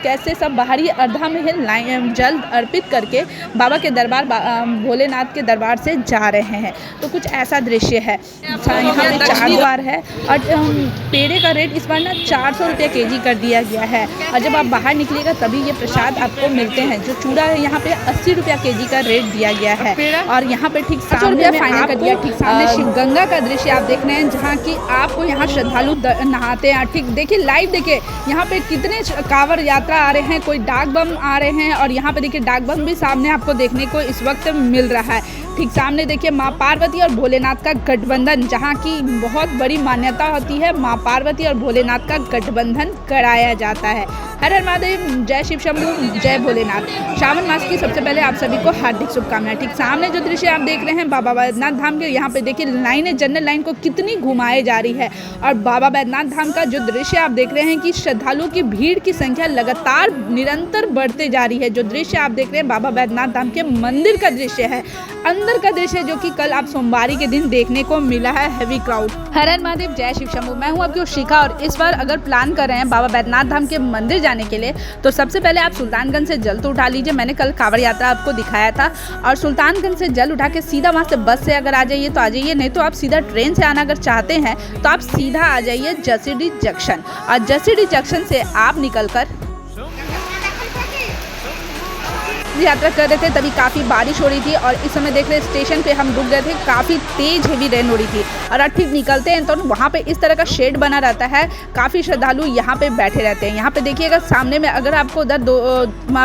कैसे सब बाहरी अर्धा में जल अर्पित करके बाबा के दरबार भोलेनाथ के दरबार से जा रहे हैं। तो कुछ ऐसा दृश्य है। यहाँ पे 4 द्वार है और पेड़े का रेट इस बार ना 400 रुपये केजी कर दिया गया है। और जब आप बाहर निकलेगा तभी ये प्रसाद आपको मिलते हैं। जो चूड़ा है यहाँ पे 80 रुपया केजी का रेट दिया गया है। और यहाँ पे ठीक सामने में आपको ठीक सामने शिव गंगा का दृश्य आप देख रहे हैं, जहाँ की आपको यहाँ श्रद्धालु नहाते हैं। ठीक देखिए, लाइव देखिए यहाँ पे कितने कांवड़ यात्रा आ रहे हैं, कोई डाक बम आ रहे हैं और यहाँ पे देखिए डाक बम भी सामने आपको देखने को इस वक्त मिल रहा है। ठीक सामने देखिए माँ पार्वती और भोलेनाथ का गठबंधन, जहाँ की बहुत बड़ी मान्यता होती है। माँ पार्वती और भोलेनाथ का गठबंधन कराया जाता है। हर हर महादेव, जय शिव शंभू, जय भोलेनाथ। श्रावण मास की सबसे पहले आप सभी को हार्दिक शुभकामनाएं। ठीक सामने जो दृश्य आप देख रहे हैं बाबा बैद्यनाथ धाम के, यहाँ पे देखिए लाइनें जनरल लाइन को कितनी घुमाई जा रही है। और बाबा बैद्यनाथ धाम का जो दृश्य आप देख रहे हैं कि श्रद्धालुओं की भीड़ की संख्या लगातार निरंतर बढ़ते जा रही है। जो दृश्य आप देख रहे हैं बाबा बैद्यनाथ धाम के मंदिर का दृश्य है, अंदर का दृश्य, जो कि कल आप सोमवारी के दिन देखने को मिला है हैवी क्राउड। हर हर महादेव, जय शिव शंभू। मैं हूँ आपकी शिखा और इस बार अगर प्लान कर रहे हैं बाबा बैद्यनाथ धाम के मंदिर जाने के लिए तो सबसे पहले आप सुल्तानगंज से जल तो उठा लीजिए। मैंने कल कांवड़ यात्रा आपको दिखाया था और सुल्तानगंज से जल उठा के सीधा वहाँ से बस से अगर आ जाइए तो आ जाइए, नहीं तो आप सीधा ट्रेन से आना अगर चाहते हैं तो आप सीधा आ जाइए जसीडीह जंक्शन। और जसीडीह जंक्शन से आप निकलकर यात्रा कर रहे थे तभी काफ़ी बारिश हो रही थी और इस समय देख रहे स्टेशन पे हम रुक गए थे, काफ़ी तेज हेवी रेन हो रही थी। और ठीक निकलते हैं तो वहाँ पे इस तरह का शेड बना रहता है, काफ़ी श्रद्धालु यहाँ पे बैठे रहते हैं। यहाँ पे देखिएगा सामने में अगर आपको उधर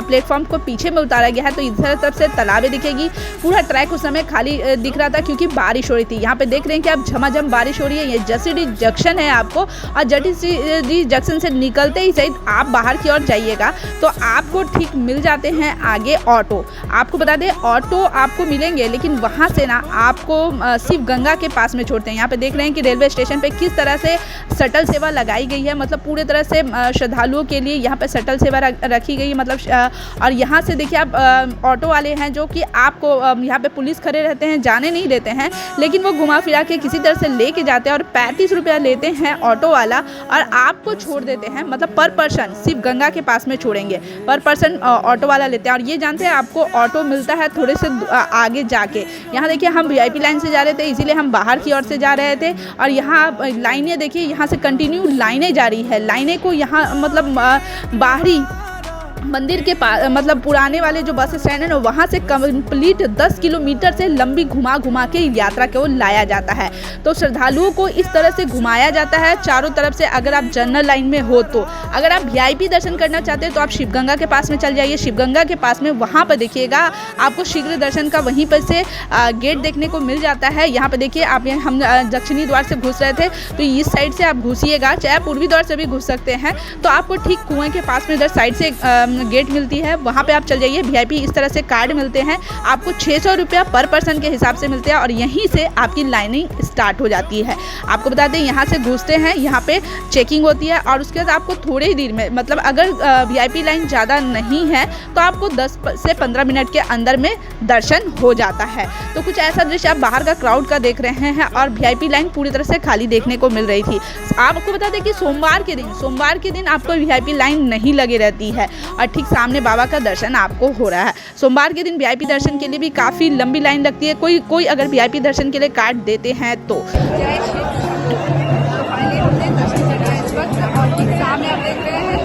प्लेटफॉर्म को पीछे में उतारा गया है तो इधर तरफ से तालाबें दिखेगी। पूरा ट्रैक उस समय खाली दिख रहा था क्योंकि बारिश हो रही थी। यहाँ पे देख रहे हैं कि आप झमाझम बारिश हो रही है। ये जसीडीह जंक्शन है आपको, और जसीडीह जंक्शन से निकलते ही सही आप बाहर की ओर जाइएगा तो आपको ठीक मिल जाते हैं आगे ऑटो। आपको बता दें ऑटो आपको मिलेंगे, लेकिन वहाँ से ना आपको शिव गंगा के पास में छोड़ते हैं। यहाँ पे देख रहे हैं कि रेलवे स्टेशन पे किस तरह से शटल सेवा लगाई गई है, मतलब पूरे तरह से श्रद्धालुओं के लिए यहाँ पे शटल सेवा रखी गई है। मतलब और यहाँ से देखिए आप ऑटो वाले हैं जो कि आपको यहाँ पे पुलिस खड़े रहते हैं, जाने नहीं देते हैं, लेकिन वो घुमा फिरा के किसी तरह से लेके जाते हैं और 35 रुपया लेते हैं ऑटो वाला और आपको छोड़ देते हैं। मतलब पर पर्सन शिव गंगा के पास में छोड़ेंगे, पर पर्सन ऑटो वाला लेते हैं। और ये जानते हैं आपको ऑटो मिलता है थोड़े से आगे जाके। यहाँ देखिए हम वीआईपी लाइन से जा रहे थे, इसीलिए हम बाहर की ओर से जा रहे थे। और यहाँ लाइनें देखिए, यहाँ से कंटिन्यू लाइनें जारी है। लाइनें को यहाँ मतलब बाहरी मंदिर के पास, मतलब पुराने वाले जो बस स्टैंड है ना, वहाँ से कंप्लीट 10 किलोमीटर से लंबी घुमा के यात्रा को लाया जाता है। तो श्रद्धालुओं को इस तरह से घुमाया जाता है चारों तरफ से। अगर आप जनरल लाइन में हो तो, अगर आप वीआईपी दर्शन करना चाहते हैं तो आप शिवगंगा के पास में चल जाइए। शिवगंगा के पास में वहाँ पर देखिएगा आपको शीघ्र दर्शन का वहीं पर से गेट देखने को मिल जाता है। यहाँ पर देखिए आप, हम दक्षिणी द्वार से घुस रहे थे तो इस साइड से आप घुसिएगा, चाहे पूर्वी द्वार से भी घुस सकते हैं। तो आपको ठीक कुएँ के पास में इधर साइड से गेट मिलती है, वहाँ पे आप चल जाइए। वीआईपी इस तरह से कार्ड मिलते हैं आपको, 600 रुपया पर पर्सन के हिसाब से मिलते हैं और यहीं से आपकी लाइनिंग स्टार्ट हो जाती है। आपको बता दें यहाँ से घुसते हैं, यहाँ पे चेकिंग होती है और उसके बाद आपको थोड़े ही देर में, मतलब अगर वीआईपी लाइन ज़्यादा नहीं है तो आपको 10 से 15 मिनट के अंदर में दर्शन हो जाता है। तो कुछ ऐसा दृश्य आप बाहर का क्राउड का देख रहे हैं और वीआईपी लाइन पूरी तरह से खाली देखने को मिल रही थी। आपको बता दें कि सोमवार के दिन आपको वीआईपी लाइन नहीं लगी रहती है और ठीक सामने बाबा का दर्शन आपको हो रहा है। सोमवार के दिन वीआईपी दर्शन के लिए भी काफ़ी लंबी लाइन लगती है। कोई अगर वीआईपी दर्शन के लिए कार्ड देते हैं तो। जय श्री दर्शन कर रहे हैं इस वक्त और ठीक सामने आप देख रहे हैं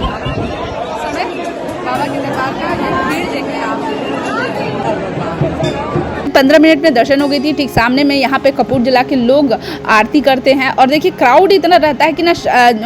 बाबा के दरबार का भीड़ देख रहे हैं आप। 15 मिनट में दर्शन हो गई थी। ठीक सामने में यहाँ पे कपूर जला के लोग आरती करते हैं और देखिए क्राउड इतना रहता है कि ना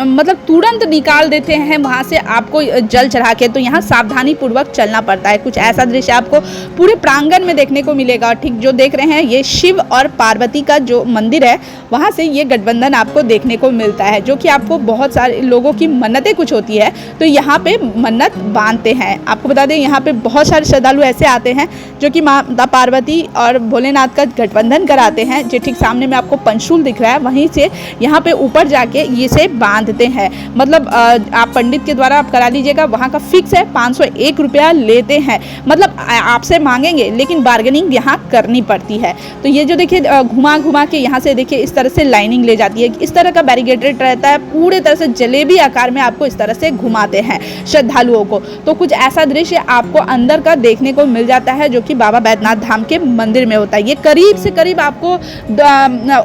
मतलब तुरंत निकाल देते हैं वहाँ से आपको जल चढ़ा के। तो यहाँ सावधानी पूर्वक चलना पड़ता है। कुछ ऐसा दृश्य आपको पूरे प्रांगण में देखने को मिलेगा। और ठीक जो देख रहे हैं ये शिव और पार्वती का जो मंदिर है, वहाँ से ये गठबंधन आपको देखने को मिलता है, जो कि आपको बहुत सारे लोगों की मन्नतें कुछ होती है तो यहाँ पे मन्नत बांधते हैं। आपको बता दें यहाँ पे बहुत सारे श्रद्धालु ऐसे आते हैं जो कि माता पार्वती और भोलेनाथ का गठबंधन कराते हैं। जो ठीक सामने में आपको पंचूल दिख रहा है, वहीं से यहाँ पे ऊपर जाके ये से बांधते हैं। मतलब आप पंडित के द्वारा आप करा लीजिएगा, वहाँ का फिक्स है 501 रुपया लेते हैं। मतलब आपसे मांगेंगे लेकिन बार्गेनिंग यहाँ करनी पड़ती है। तो ये जो देखिए घुमा घुमा के यहाँ से देखिए इस तरह से लाइनिंग ले जाती है। इस तरह का बैरिकेडेड रहता है, पूरे तरह से जलेबी आकार में आपको इस तरह से घुमाते हैं श्रद्धालुओं को। तो कुछ ऐसा दृश्य आपको अंदर का देखने को मिल जाता है जो कि बाबा बैद्यनाथ धाम के मंदिर में होता है। ये करीब से करीब आपको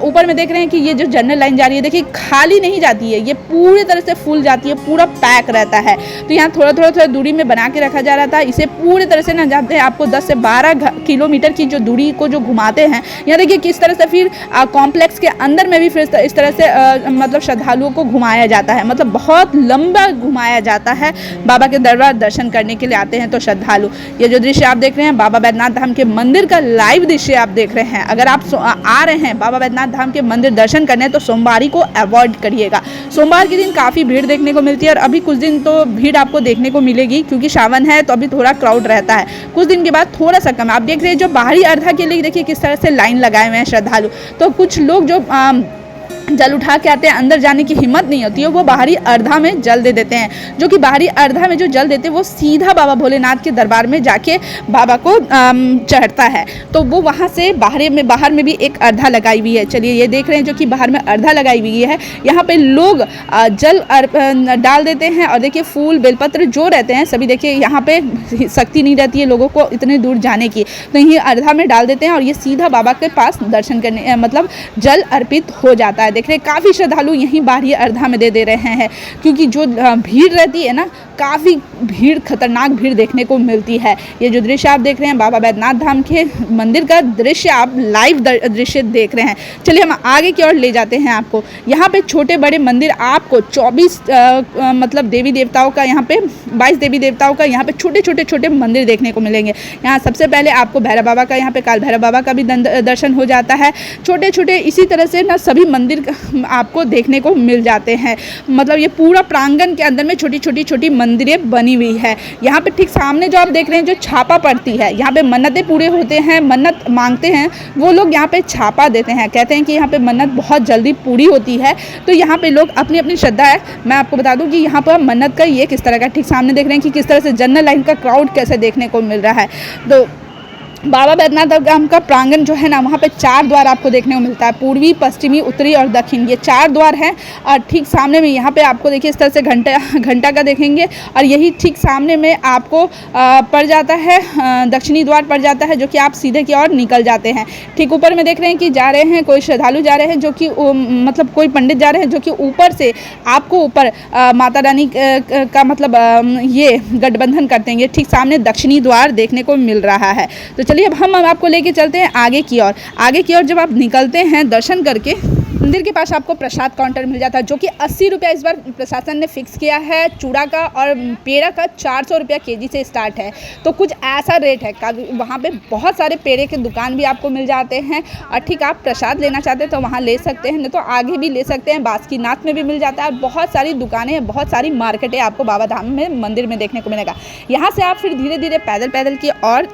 ऊपर में देख रहे हैं कि ये जो जनरल लाइन जा रही है, देखिए खाली नहीं जाती है, ये पूरी तरह से फुल जाती है, पूरा पैक रहता है। तो यहाँ थोड़ा दूरी में बना के रखा जा रहा था। इसे पूरी तरह से ना जानते हैं आपको 10 से 12 किलोमीटर की जो दूरी को जो घुमाते हैं। यहाँ देखिए किस तरह से फिर कॉम्प्लेक्स के अंदर में भी फिर इस तरह से मतलब श्रद्धालुओं को घुमाया जाता है। मतलब बहुत लंबा घुमाया जाता है। बाबा के दरबार दर्शन करने के लिए आते हैं तो श्रद्धालु। ये जो दृश्य आप देख रहे हैं बाबा बैद्यनाथ धाम के मंदिर का लाइव दृश्य आप देख रहे हैं। अगर आप आ रहे हैं बाबा बैद्यनाथ धाम के मंदिर दर्शन करने तो सोमवारी को अवॉइड करिएगा। सोमवार के दिन काफ़ी भीड़ देखने को मिलती है और अभी कुछ दिन तो भीड़ आपको देखने को मिलेगी क्योंकि सावन है तो अभी थोड़ा क्राउड रहता है। कुछ दिन के बाद थोड़ा सा कम। आप देख रहे हैं जो बाहरी अर्धा के लिए देखिए किस तरह से लाइन लगाए हुए हैं श्रद्धालु। तो कुछ लोग जो जल उठा के आते हैं, अंदर जाने की हिम्मत नहीं होती है, वो बाहरी अर्धा में जल दे देते हैं। जो कि बाहरी अर्धा में जो जल देते हैं वो सीधा बाबा भोलेनाथ के दरबार में जाके बाबा को चढ़ता है। तो वो वहाँ से बाहर में भी एक अर्धा लगाई हुई है। चलिए ये देख रहे हैं जो कि बाहर में अर्धा लगाई हुई है। यहाँ पे लोग जल डाल देते हैं और देखिए फूल बेलपत्र जो रहते हैं सभी देखिए यहाँ पे शक्ति नहीं रहती है लोगों को इतने दूर जाने की, तो ये अर्धा में डाल देते हैं और ये सीधा बाबा के पास दर्शन करने मतलब जल अर्पित हो जाता है। देख रहे काफ़ी श्रद्धालु यहीं बाहरी अर्धा में दे रहे हैं क्योंकि जो भीड़ रहती है ना, काफ़ी भीड़, खतरनाक भीड़ देखने को मिलती है। ये जो दृश्य आप देख रहे हैं बाबा बैद्यनाथ धाम के मंदिर का दृश्य आप लाइव दृश्य देख रहे हैं। चलिए हम आगे की ओर ले जाते हैं आपको। यहाँ पे छोटे बड़े मंदिर आपको 24 मतलब देवी देवताओं का, यहाँ पे 22 देवी देवताओं का यहाँ पे छोटे मंदिर देखने को मिलेंगे। यहाँ सबसे पहले आपको भैरव बाबा का, यहाँ पे काल भैरव बाबा का भी दर्शन हो जाता है। छोटे इसी तरह से ना सभी मंदिर आपको देखने को मिल जाते हैं। मतलब ये पूरा प्रांगण के अंदर में छोटी मंदिरें बनी हुई है। यहाँ पे ठीक सामने जो आप देख रहे हैं जो छापा पड़ती है, यहाँ पे मन्नतें पूरे होते हैं, मन्नत मांगते हैं वो लोग यहाँ पे छापा देते हैं। कहते हैं कि यहाँ पे मन्नत बहुत जल्दी पूरी होती है। तो यहाँ पे लोग अपनी श्रद्धा है। मैं आपको बता दूँ कि यहाँ पर मन्नत का ये किस तरह का, ठीक सामने देख रहे हैं कि किस तरह से जनरल लाइन का क्राउड कैसे देखने को मिल रहा है। तो बाबा बैद्यनाथ धाम का प्रांगण जो है ना, वहाँ पे 4 द्वार आपको देखने को मिलता है, पूर्वी, पश्चिमी, उत्तरी और दक्षिण, ये 4 द्वार हैं। और ठीक सामने में यहाँ पे आपको देखिए इस तरह से घंटा का देखेंगे और यही ठीक सामने में आपको पड़ जाता है दक्षिणी द्वार पड़ जाता है, जो कि आप सीधे की ओर निकल जाते हैं। ठीक ऊपर में देख रहे हैं कि जा रहे हैं कोई श्रद्धालु जा रहे हैं जो कि मतलब कोई पंडित जा रहे हैं जो कि ऊपर से आपको ऊपर माता रानी का मतलब ये गठबंधन करते हैं। ये ठीक सामने दक्षिणी द्वार देखने को मिल रहा है। तो चलिए अब हम आपको लेके चलते हैं आगे की ओर। आगे की ओर जब आप निकलते हैं दर्शन करके, मंदिर के पास आपको प्रसाद काउंटर मिल जाता है जो कि 80 रुपया इस बार प्रशासन ने फिक्स किया है। चूड़ा का और पेड़ा का 400 रुपया केजी से स्टार्ट है। तो कुछ ऐसा रेट है। वहाँ पे बहुत सारे पेड़े के दुकान भी आपको मिल जाते हैं और ठीक आप प्रसाद लेना चाहते हैं तो वहाँ ले सकते हैं, नहीं तो आगे भी ले सकते हैं। बासुकीनाथ में भी मिल जाता है। बहुत सारी दुकानें हैं, बहुत सारी मार्केटें आपको बाबा धाम में मंदिर में देखने को मिलेगा। यहाँ से आप फिर धीरे धीरे पैदल की ओर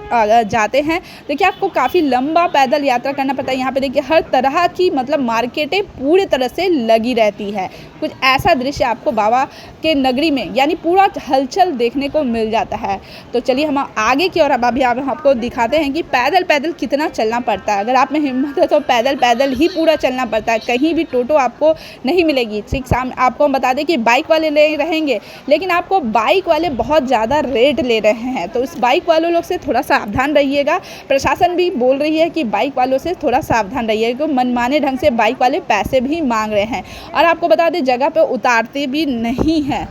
जाते हैं। देखिए आपको काफ़ी लंबा पैदल यात्रा करना पड़ता है। यहाँ पे देखिए हर तरह की मतलब मार्केटें पूरी तरह से लगी रहती है। कुछ ऐसा दृश्य आपको बाबा के नगरी में यानी पूरा हलचल देखने को मिल जाता है। तो चलिए हम आगे की ओर अब अभी आपको दिखाते हैं कि पैदल कितना चलना पड़ता है। अगर आप में हिम्मत है तो पैदल ही पूरा चलना पड़ता है। कहीं भी टोटो आपको नहीं मिलेगी। ठीक सामने आपको हम बता दें कि बाइक वाले ले रहेंगे, लेकिन आपको बाइक वाले बहुत ज़्यादा रेट ले रहे हैं। तो इस बाइक वालों लोग से थोड़ा सावधान रहिएगा। प्रशासन भी बोल रही है कि बाइक वालों से थोड़ा सावधान रहिए, क्योंकि मनमाने ढंग से बाइक वाले पैसे भी मांग रहे हैं और आपको बता दें जगह पे उतारते भी नहीं हैं।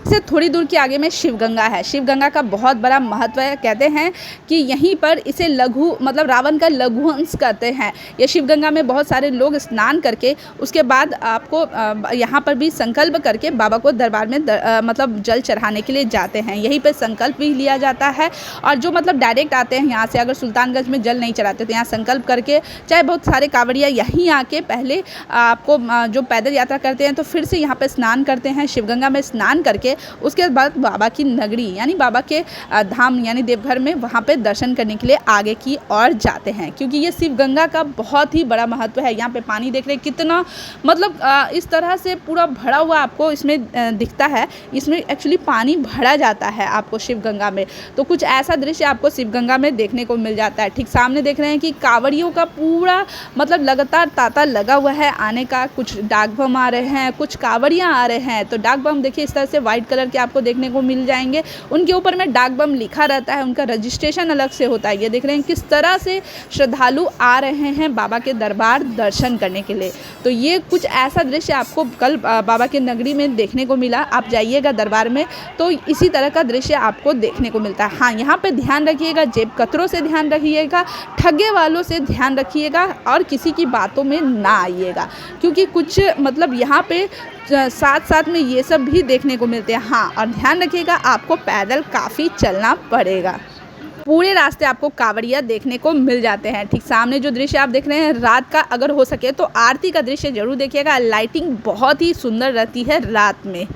से थोड़ी दूर के आगे में शिवगंगा है। शिवगंगा का बहुत बड़ा महत्व है। कहते हैं कि यहीं पर इसे लघु मतलब रावण का लघुवंश कहते हैं। ये शिवगंगा में बहुत सारे लोग स्नान करके उसके बाद आपको यहाँ पर भी संकल्प करके बाबा को दरबार में मतलब जल चढ़ाने के लिए जाते हैं। यहीं पर संकल्प भी लिया जाता है और जो मतलब डायरेक्ट आते हैं यहाँ से, अगर सुल्तानगंज में जल नहीं चढ़ाते तो यहाँ संकल्प करके, चाहे बहुत सारे कांवड़िया यहीं आके पहले आपको जो पैदल यात्रा करते हैं तो फिर से यहाँ पर स्नान करते हैं। शिवगंगा में स्नान करके करके उसके बाद बाबा की नगरी यानी बाबा के धाम यानी देवघर में वहाँ पे दर्शन करने के लिए आगे की ओर जाते हैं, क्योंकि ये शिव गंगा का बहुत ही बड़ा महत्व है। यहाँ पे पानी देख रहे हैं कितना मतलब इस तरह से पूरा भरा हुआ आपको इसमें दिखता है। इसमें एक्चुअली पानी भरा जाता है आपको शिव गंगा में, तो कुछ ऐसा दृश्य आपको शिव गंगा में देखने को मिल जाता है। ठीक सामने देख रहे हैं कि कांवड़ियों का पूरा मतलब लगातार तांता लगा हुआ है आने का। कुछ डाक बम आ रहे हैं, कुछ कांवड़ियाँ आ रहे हैं। तो डाक बम देखिए इस तरह से वाइट कलर के आपको देखने को मिल जाएंगे, उनके ऊपर में डाक बम लिखा रहता है, उनका रजिस्ट्रेशन अलग से होता है। ये देख रहे हैं किस तरह से श्रद्धालु आ रहे हैं बाबा के दरबार दर्शन करने के लिए। तो ये कुछ ऐसा दृश्य आपको कल बाबा के नगरी में देखने को मिला। आप जाइएगा दरबार में तो इसी तरह का दृश्य आपको देखने को मिलता है। हाँ, यहाँ पे ध्यान रखिएगा, जेब कतरों से ध्यान रखिएगा, ठगे वालों से ध्यान रखिएगा और किसी की बातों में ना आइएगा, क्योंकि कुछ मतलब यहाँ पे साथ साथ में ये सब भी देखने को मिलते हैं। हाँ, और ध्यान रखिएगा आपको पैदल काफ़ी चलना पड़ेगा। पूरे रास्ते आपको कांवड़िया देखने को मिल जाते हैं। ठीक सामने जो दृश्य आप देख रहे हैं रात का, अगर हो सके तो आरती का दृश्य जरूर देखिएगा। लाइटिंग बहुत ही सुंदर रहती है रात में।